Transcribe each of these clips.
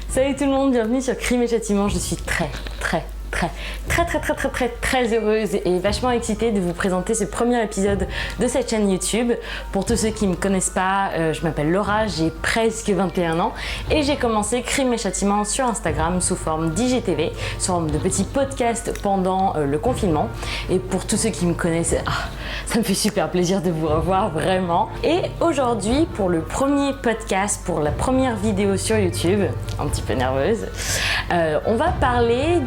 Salut tout le monde, bienvenue sur Crime et Châtiment. Je suis très heureuse et vachement excitée de vous présenter ce premier épisode de cette chaîne YouTube. Pour tous ceux qui ne me connaissent pas, je m'appelle Laura, j'ai presque 21 ans et j'ai commencé Crime et Châtiment sur Instagram sous forme d'IGTV, sous forme de petits podcasts pendant le confinement. Et pour tous ceux qui me connaissent, ça me fait super plaisir de vous revoir vraiment. Et aujourd'hui, pour le premier podcast, pour la première vidéo sur YouTube, un petit peu nerveuse, on va parler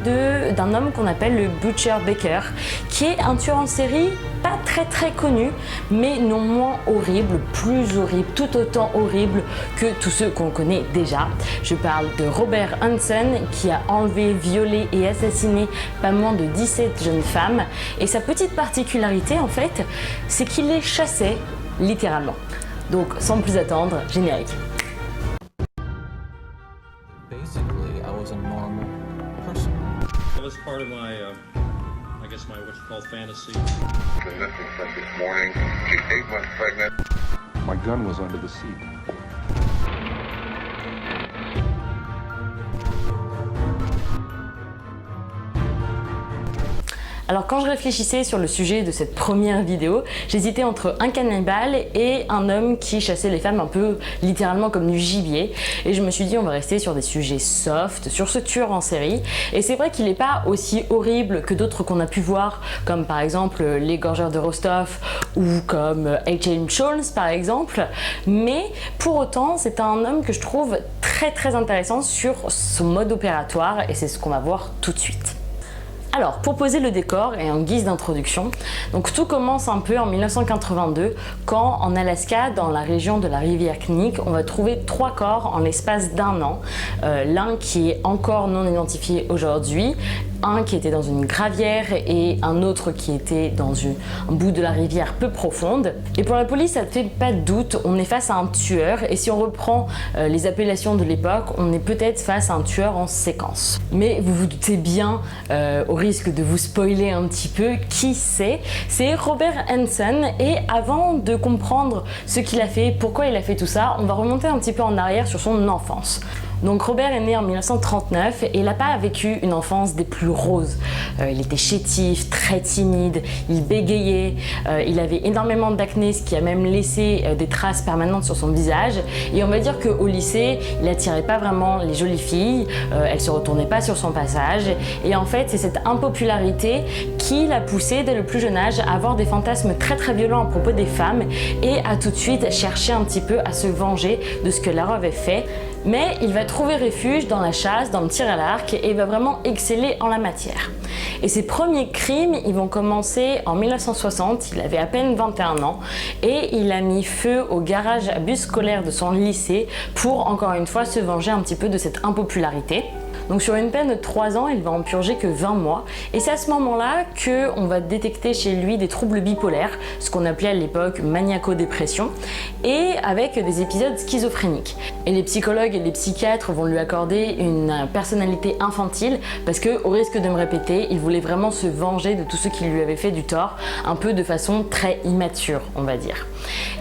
d'un homme qu'on appelle le Butcher Baker, qui est un tueur en série pas très connu, mais non moins horrible, plus horrible, tout autant horrible que tous ceux qu'on connaît déjà. Je parle de Robert Hansen, qui a enlevé, violé et assassiné pas moins de 17 jeunes femmes. Et sa petite particularité, en fait, c'est qu'il les chassait littéralement. Donc, sans plus attendre, générique. Basically, I was a normal person. That was part of my, I guess my what's called fantasy. The missing since this morning. She's 8 months pregnant. My gun was under the seat. Alors quand je réfléchissais sur le sujet de cette première vidéo, j'hésitais entre un cannibale et un homme qui chassait les femmes un peu littéralement comme du gibier. Et je me suis dit on va rester sur des sujets soft, sur ce tueur en série. Et c'est vrai qu'il n'est pas aussi horrible que d'autres qu'on a pu voir, comme par exemple l'égorgeur de Rostov ou comme H.M. Jones par exemple. Mais pour autant, c'est un homme que je trouve très intéressant sur son mode opératoire et c'est ce qu'on va voir tout de suite. Alors, pour poser le décor et en guise d'introduction, donc tout commence un peu en 1982 quand en Alaska, dans la région de la rivière Knik, on va trouver 3 corps en l'espace d'1 an. L'un qui est encore non identifié aujourd'hui, un qui était dans une gravière et un autre qui était dans un bout de la rivière peu profonde. Et pour la police, ça ne fait pas de doute, on est face à un tueur et si on reprend les appellations de l'époque, on est peut-être face à un tueur en séquence. Mais vous vous doutez bien, au risque de vous spoiler un petit peu, qui c'est Robert Hansen. Et avant de comprendre ce qu'il a fait, pourquoi il a fait tout ça, on va remonter un petit peu en arrière sur son enfance. Donc Robert est né en 1939 et il n'a pas vécu une enfance des plus roses. Il était chétif, très timide, il bégayait, il avait énormément d'acné, ce qui a même laissé des traces permanentes sur son visage. Et on va dire qu'au lycée, il n'attirait pas vraiment les jolies filles, elles ne se retournaient pas sur son passage. Et en fait, c'est cette impopularité qui l'a poussé dès le plus jeune âge à avoir des fantasmes très violents à propos des femmes et à tout de suite chercher un petit peu à se venger de ce que leur avait fait. Mais il va trouver refuge dans la chasse, dans le tir à l'arc et il va vraiment exceller en la matière. Et ses premiers crimes, ils vont commencer en 1960, il avait à peine 21 ans et il a mis feu au garage à bus scolaire de son lycée pour encore une fois se venger un petit peu de cette impopularité. Donc sur une peine de 3 ans, il va en purger que 20 mois. Et c'est à ce moment-là qu'on va détecter chez lui des troubles bipolaires, ce qu'on appelait à l'époque maniaco-dépression, et avec des épisodes schizophréniques. Et les psychologues et les psychiatres vont lui accorder une personnalité infantile parce que, au risque de me répéter, il voulait vraiment se venger de tous ceux qui lui avaient fait du tort, un peu de façon très immature, on va dire.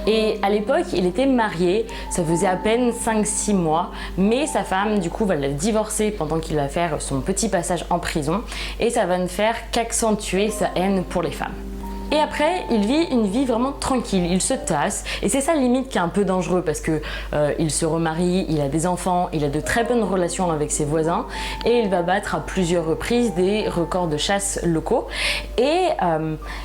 Et à l'époque, il était marié, ça faisait à peine 5-6 mois, mais sa femme, du coup, va le divorcer pendant qu'il va faire son petit passage en prison et ça va ne faire qu'accentuer sa haine pour les femmes. Et après, il vit une vie vraiment tranquille, il se tasse et c'est ça limite qui est un peu dangereux parce que il se remarie, il a des enfants, il a de très bonnes relations avec ses voisins et il va battre à plusieurs reprises des records de chasse locaux. Et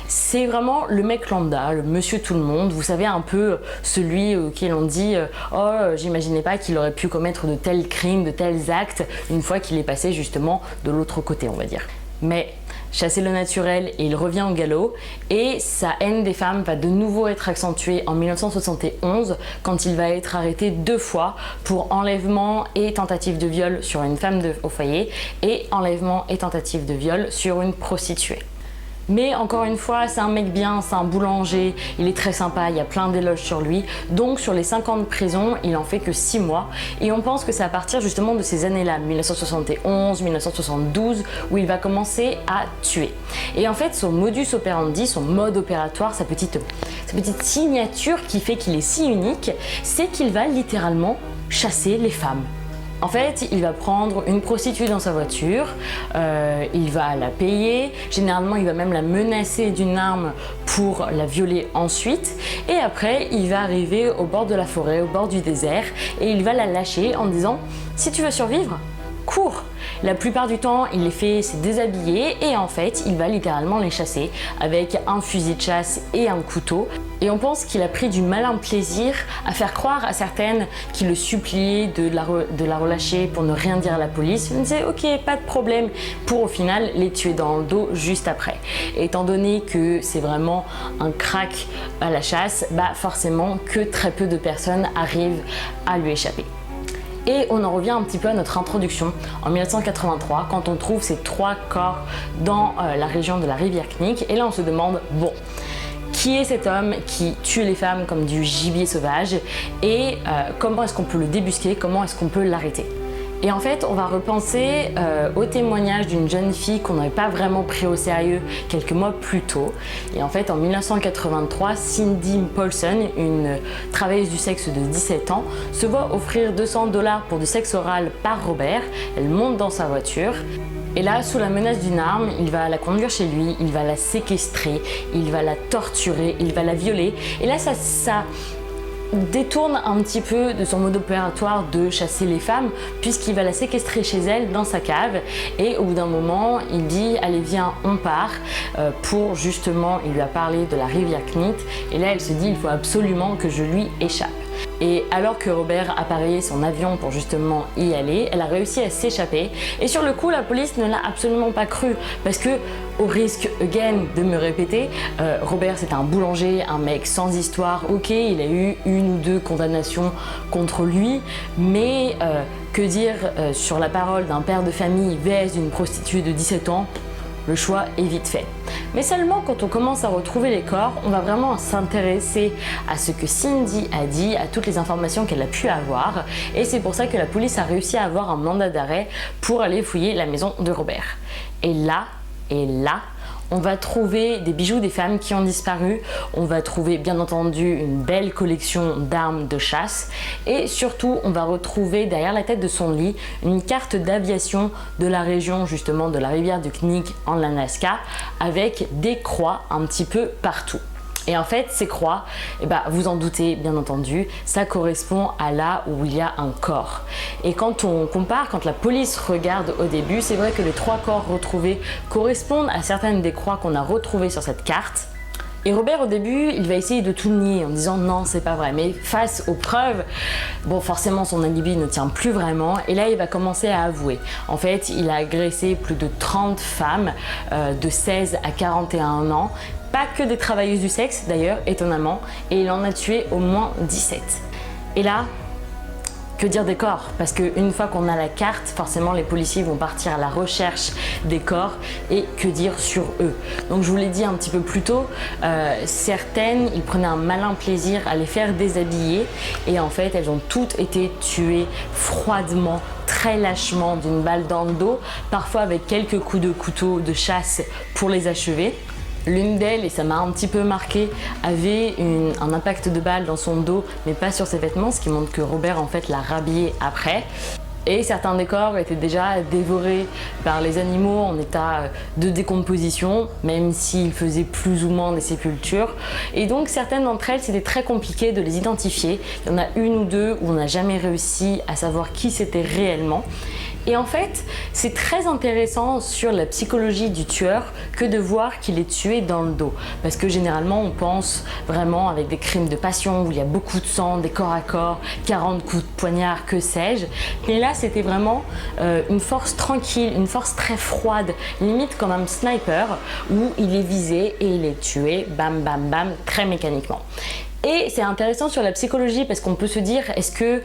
c'est vraiment le mec lambda, le monsieur tout le monde, vous savez un peu celui auquel on dit oh j'imaginais pas qu'il aurait pu commettre de tels crimes, de tels actes une fois qu'il est passé justement de l'autre côté on va dire. Mais chasser le naturel et il revient au galop et sa haine des femmes va de nouveau être accentuée en 1971 quand il va être arrêté 2 fois pour enlèvement et tentative de viol sur une femme au foyer et enlèvement et tentative de viol sur une prostituée. Mais encore une fois, c'est un mec bien, c'est un boulanger, il est très sympa, il y a plein d'éloges sur lui. Donc sur les 5 ans de prison, il en fait que 6 mois. Et on pense que c'est à partir justement de ces années-là, 1971, 1972, où il va commencer à tuer. Et en fait, son modus operandi, son mode opératoire, sa petite signature qui fait qu'il est si unique, c'est qu'il va littéralement chasser les femmes. En fait, il va prendre une prostituée dans sa voiture, il va la payer, généralement il va même la menacer d'une arme pour la violer ensuite, et après il va arriver au bord de la forêt, au bord du désert, et il va la lâcher en disant « si tu veux survivre, cours !» La plupart du temps, il les fait se déshabiller et en fait, il va littéralement les chasser avec un fusil de chasse et un couteau. Et on pense qu'il a pris du malin plaisir à faire croire à certaines qui le suppliaient de la relâcher pour ne rien dire à la police. Il disait ok, pas de problème, pour au final les tuer dans le dos juste après. Et étant donné que c'est vraiment un crack à la chasse, bah forcément que très peu de personnes arrivent à lui échapper. Et on en revient un petit peu à notre introduction en 1983 quand on trouve ces 3 corps dans la région de la rivière Knik. Et là on se demande, bon, qui est cet homme qui tue les femmes comme du gibier sauvage et comment est-ce qu'on peut le débusquer, comment est-ce qu'on peut l'arrêter? Et en fait, on va repenser au témoignage d'une jeune fille qu'on n'avait pas vraiment pris au sérieux quelques mois plus tôt. Et en fait, en 1983, Cindy Paulson, une travailleuse du sexe de 17 ans, se voit offrir $200 pour du sexe oral par Robert. Elle monte dans sa voiture. Et là, sous la menace d'une arme, il va la conduire chez lui, il va la séquestrer, il va la torturer, il va la violer. Et là, ça détourne un petit peu de son mode opératoire de chasser les femmes puisqu'il va la séquestrer chez elle dans sa cave et au bout d'un moment il dit allez viens on part pour justement, il lui a parlé de la rivière Knik et là elle se dit il faut absolument que je lui échappe. Et alors que Robert appareillait son avion pour justement y aller, elle a réussi à s'échapper et sur le coup la police ne l'a absolument pas cru parce que au risque again de me répéter, Robert c'était un boulanger, un mec sans histoire, ok il a eu 1 ou 2 condamnations contre lui, mais que dire sur la parole d'un père de famille vs d'une prostituée de 17 ans, le choix est vite fait. Mais seulement quand on commence à retrouver les corps, on va vraiment s'intéresser à ce que Cindy a dit, à toutes les informations qu'elle a pu avoir. Et c'est pour ça que la police a réussi à avoir un mandat d'arrêt pour aller fouiller la maison de Robert. Et là, on va trouver des bijoux des femmes qui ont disparu, on va trouver bien entendu une belle collection d'armes de chasse et surtout on va retrouver derrière la tête de son lit une carte d'aviation de la région justement de la rivière du Knik en Alaska avec des croix un petit peu partout. Et en fait, ces croix, vous en doutez bien entendu, ça correspond à là où il y a un corps. Et quand on compare, quand la police regarde au début, c'est vrai que les 3 corps retrouvés correspondent à certaines des croix qu'on a retrouvées sur cette carte. Et Robert au début, il va essayer de tout nier en disant non c'est pas vrai, mais face aux preuves, bon forcément son alibi ne tient plus vraiment et là il va commencer à avouer. En fait il a agressé plus de 30 femmes de 16 à 41 ans, pas que des travailleuses du sexe d'ailleurs étonnamment, et il en a tué au moins 17. Et là, que dire des corps? Parce qu'une fois qu'on a la carte, forcément les policiers vont partir à la recherche des corps et que dire sur eux. Donc je vous l'ai dit un petit peu plus tôt, certaines, ils prenaient un malin plaisir à les faire déshabiller et en fait elles ont toutes été tuées froidement, très lâchement d'une balle dans le dos, parfois avec quelques coups de couteau de chasse pour les achever. L'une d'elles, et ça m'a un petit peu marqué, avait un impact de balle dans son dos, mais pas sur ses vêtements, ce qui montre que Robert en fait l'a rhabillé après. Et certains des corps étaient déjà dévorés par les animaux en état de décomposition, même s'ils faisaient plus ou moins des sépultures. Et donc certaines d'entre elles, c'était très compliqué de les identifier. Il y en a 1 ou 2 où on n'a jamais réussi à savoir qui c'était réellement. Et en fait, c'est très intéressant sur la psychologie du tueur que de voir qu'il est tué dans le dos. Parce que généralement, on pense vraiment avec des crimes de passion où il y a beaucoup de sang, des corps à corps, 40 coups de poignard, que sais-je. Mais là, c'était vraiment une force tranquille, une force très froide, limite comme un sniper où il est visé et il est tué, bam, bam, bam, très mécaniquement. Et c'est intéressant sur la psychologie parce qu'on peut se dire est-ce que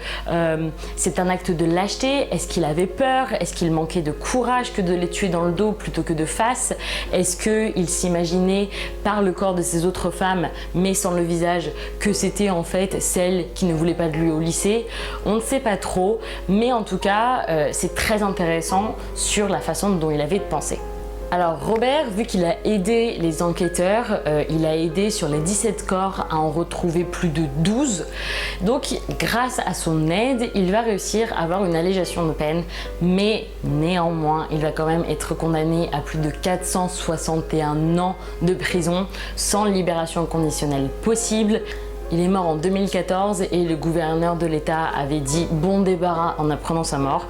c'est un acte de lâcheté? Est-ce qu'il avait peur? Est-ce qu'il manquait de courage que de les tuer dans le dos plutôt que de face? Est-ce qu'il s'imaginait par le corps de ces autres femmes mais sans le visage que c'était en fait celle qui ne voulait pas de lui au lycée? On ne sait pas trop, mais en tout cas c'est très intéressant sur la façon dont il avait de penser. Alors Robert, vu qu'il a aidé les enquêteurs, il a aidé sur les 17 corps à en retrouver plus de 12. Donc grâce à son aide, il va réussir à avoir une allégeation de peine, mais néanmoins, il va quand même être condamné à plus de 461 ans de prison sans libération conditionnelle possible. Il est mort en 2014 et le gouverneur de l'État avait dit bon débarras en apprenant sa mort.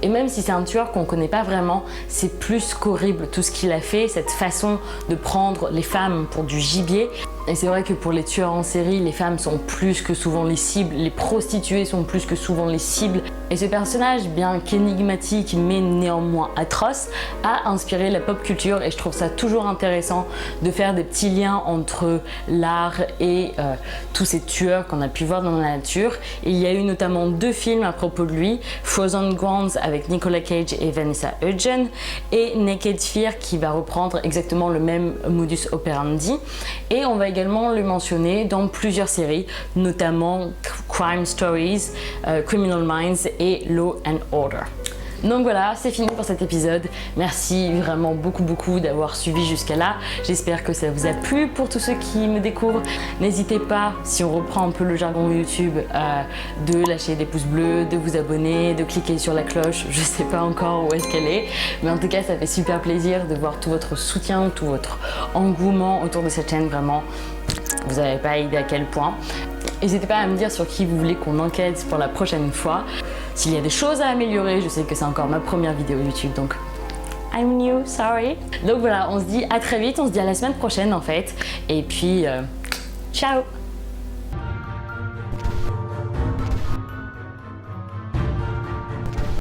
Et même si c'est un tueur qu'on ne connaît pas vraiment, c'est plus qu'horrible tout ce qu'il a fait, cette façon de prendre les femmes pour du gibier. Et c'est vrai que pour les tueurs en série, les femmes sont plus que souvent les cibles, les prostituées sont plus que souvent les cibles. Et ce personnage, bien qu'énigmatique mais néanmoins atroce, a inspiré la pop culture et je trouve ça toujours intéressant de faire des petits liens entre l'art et tous ces tueurs qu'on a pu voir dans la nature. Et il y a eu notamment 2 films à propos de lui, Frozen Grounds avec Nicolas Cage et Vanessa Hudgens et Naked Fear qui va reprendre exactement le même modus operandi. Et on va également le mentionner dans plusieurs séries, notamment Crime Stories, Criminal Minds et Law and Order. Donc voilà, c'est fini pour cet épisode. Merci vraiment beaucoup d'avoir suivi jusqu'à là. J'espère que ça vous a plu. Pour tous ceux qui me découvrent, n'hésitez pas, si on reprend un peu le jargon YouTube, de lâcher des pouces bleus, de vous abonner, de cliquer sur la cloche. Je sais pas encore où est-ce qu'elle est, mais en tout cas, ça fait super plaisir de voir tout votre soutien, tout votre engouement autour de cette chaîne. Vraiment, vous n'avez pas idée à quel point. N'hésitez pas à me dire sur qui vous voulez qu'on enquête pour la prochaine fois. S'il y a des choses à améliorer, je sais que c'est encore ma première vidéo YouTube, donc I'm new, sorry. Donc voilà, on se dit à très vite, on se dit à la semaine prochaine en fait. Et puis, ciao!